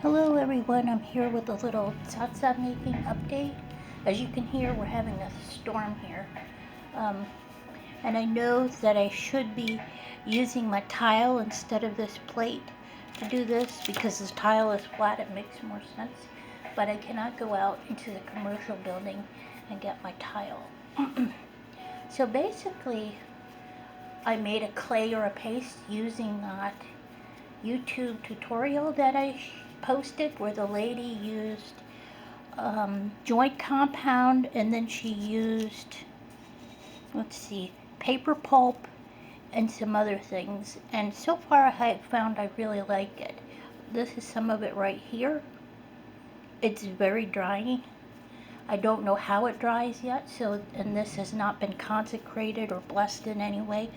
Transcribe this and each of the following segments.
Hello everyone, I'm here with a little Tsa Tsa making update. As you can hear, we're having a storm here. Um, and I know that I should be using my tile instead of this plate to do this because this tile is flat, it makes more sense. But I cannot go out into the commercial building and get my tile. So basically, I made a clay or a paste using that YouTube tutorial that I posted where the lady used joint compound and then she used, let's see, paper pulp and some other things. And so far I have found I really like it. This is some of it right here. It's very drying. I don't know how it dries yet, and this has not been consecrated or blessed in any way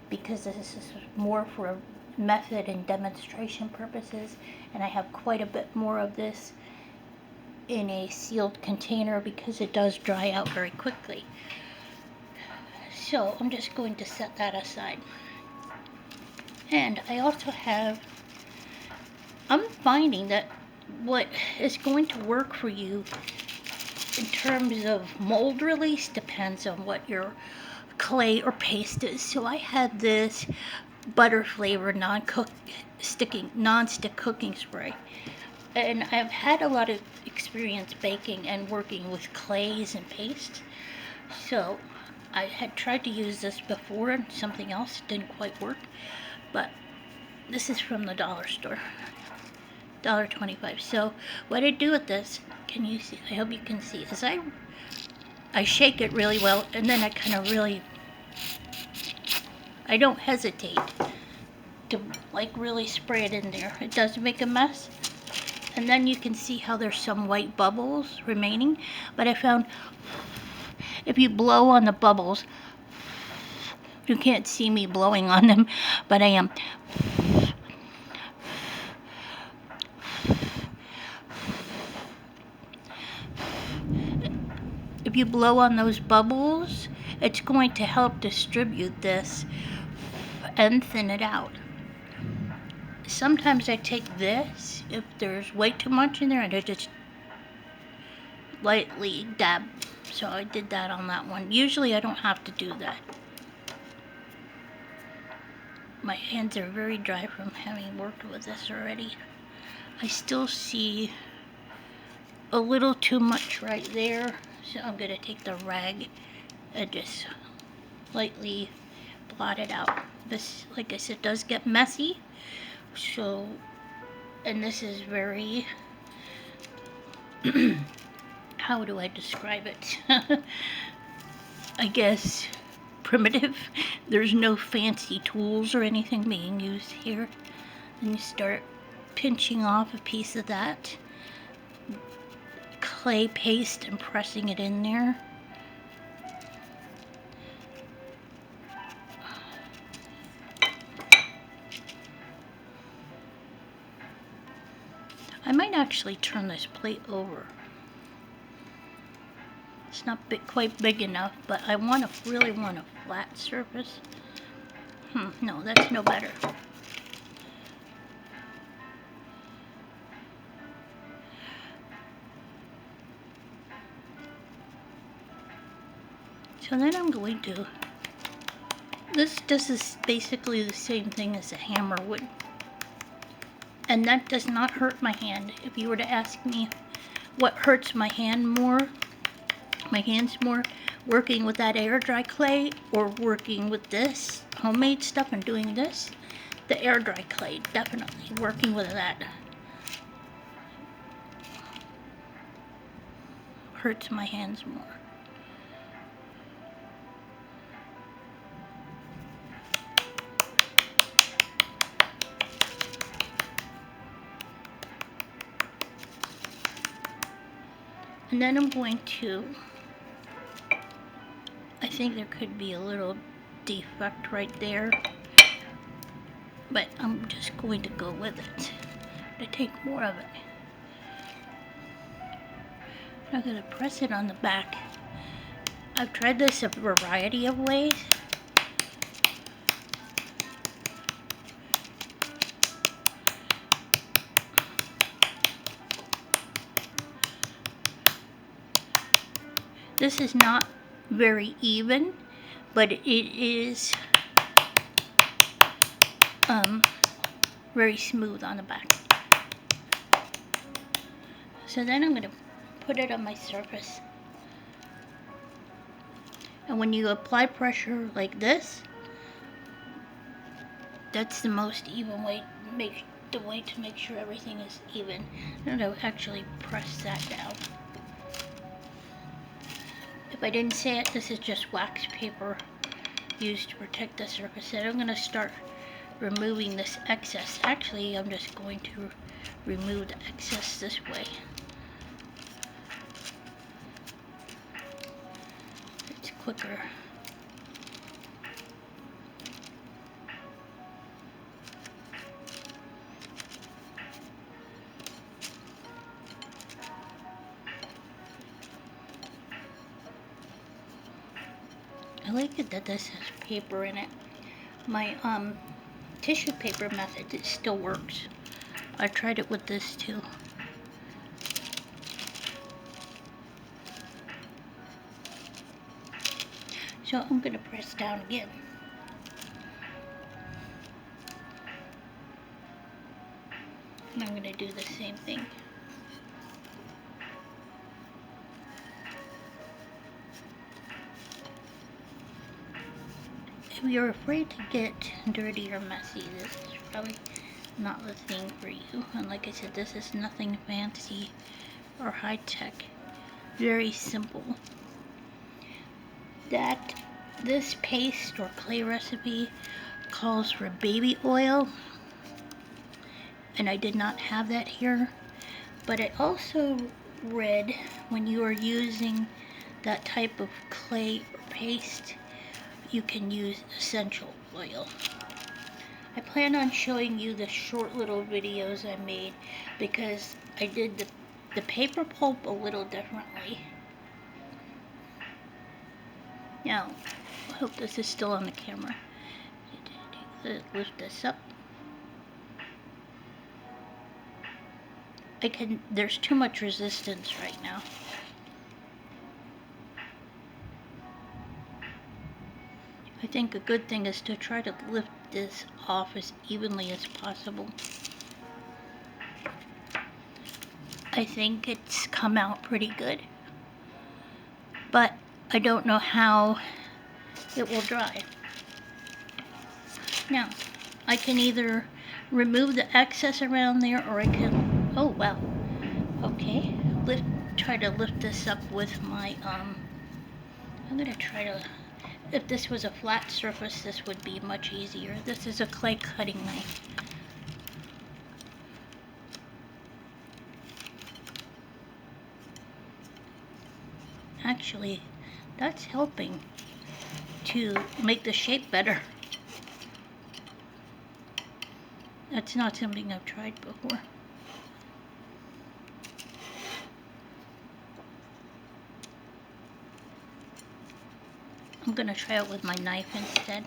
because this is more for method and demonstration purposes, and I have quite a bit more of this in a sealed container because it does dry out very quickly. So I'm just going to set that aside. And I also I'm finding that what is going to work for you in terms of mold release depends on what your clay or paste is. So I had this butter flavored non-stick cooking spray, and I've had a lot of experience baking and working with clays and pastes, so I had tried to use this before and something else didn't quite work, but this is from the dollar store, $1.25. So what I do with this, can you see? I hope you can see, is I shake it really well, and then I kind of I don't hesitate to like really spray it in there. It does make a mess, and then you can see how there's some white bubbles remaining, but I found if you blow on the bubbles, you can't see me blowing on them, but I am. If you blow on those bubbles, it's going to help distribute this and thin it out. Sometimes I take this, if there's way too much in there, and I just lightly dab. So I did that on that one. Usually I don't have to do that. My hands are very dry from having worked with this already. I still see a little too much right there, so I'm going to take the rag and just lightly blot it out. This, like I said, does get messy, so, and this is very how do I describe it? I guess primitive. There's no fancy tools or anything being used here. And you start pinching off a piece of that clay paste and pressing it in there. I might actually turn this plate over. It's not quite big enough, but I really want a flat surface. No, that's no better. So then I'm going to, this is basically the same thing as a hammer would. And that does not hurt my hand. If you were to ask me what hurts my hands more, working with that air dry clay or working with this homemade stuff and doing this, the air dry clay, definitely working with that hurts my hands more. And then I'm going to, I think there could be a little defect right there, but I'm just going to go with it to take more of it. I'm going to press it on the back. I've tried this a variety of ways. This is not very even, but it is very smooth on the back. So then I'm going to put it on my surface. And when you apply pressure like this, that's the most even way, the way to make sure everything is even. I'm going to actually press that down. If I didn't say it, this is just wax paper used to protect the surface. And I'm going to start removing this excess. Actually, I'm just going to remove the excess this way. It's quicker. I like it that this has paper in it. My tissue paper method, it still works. I tried it with this too. So I'm going to press down again. And I'm going to do the same thing. If you're afraid to get dirty or messy, this is probably not the thing for you. And like I said, this is nothing fancy or high-tech. Very simple. This paste or clay recipe calls for baby oil, and I did not have that here. But I also read when you are using that type of clay or paste, you can use essential oil. I plan on showing you the short little videos I made because I did the paper pulp a little differently. Now, I hope this is still on the camera. Lift this up. There's too much resistance right now. I think a good thing is to try to lift this off as evenly as possible. I think it's come out pretty good, but I don't know how it will dry. Now, I can either remove the excess around there, or I can, oh wow, okay, try to lift this up with my, I'm gonna try to, if this was a flat surface, this would be much easier. This is a clay cutting knife. Actually, that's helping to make the shape better. That's not something I've tried before. I'm gonna try it with my knife instead,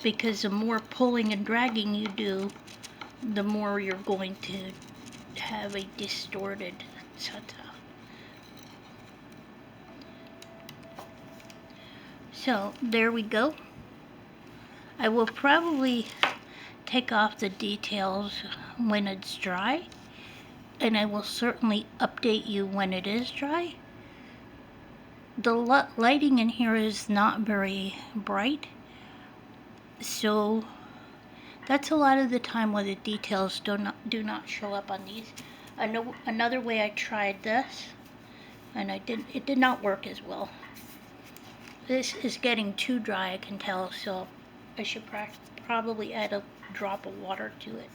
because the more pulling and dragging you do, the more you're going to have a distorted Tsa Tsa. So there we go. I will probably take off the details when it's dry, and I will certainly update you when it is dry. The lighting in here is not very bright, so that's a lot of the time where the details do not show up on these. Another way I tried this, and it did not work as well. This is getting too dry, I can tell, so I should probably add a drop of water to it.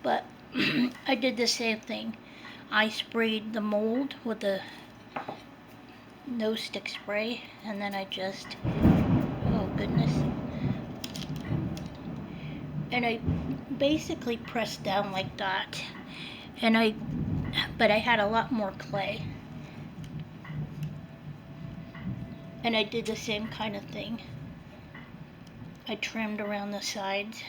But I did the same thing. I sprayed the mold with the no stick spray, and then I just, oh goodness, and I basically pressed down like that, and but I had a lot more clay, and I did the same kind of thing. I trimmed around the sides,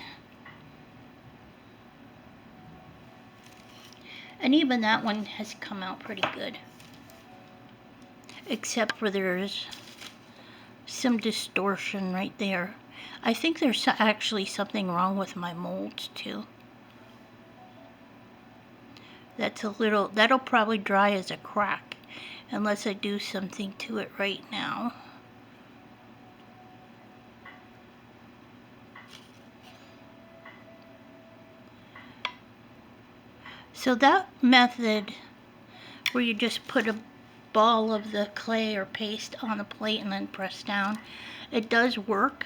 And even that one has come out pretty good. Except for there's some distortion right there. I think there's actually something wrong with my molds too. That's a little, that'll probably dry as a crack unless I do something to it right now. So that method where you just put a ball of the clay or paste on a plate and then press down, it does work,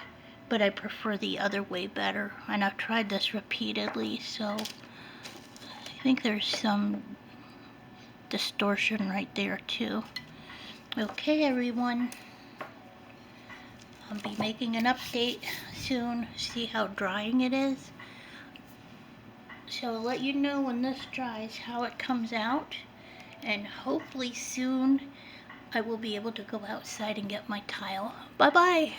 but I prefer the other way better. And I've tried this repeatedly, so I think there's some distortion right there too. Okay, everyone. I'll be making an update soon, see how drying it is. So I'll let you know when this dries how it comes out, and hopefully soon I will be able to go outside and get my tile. Bye bye!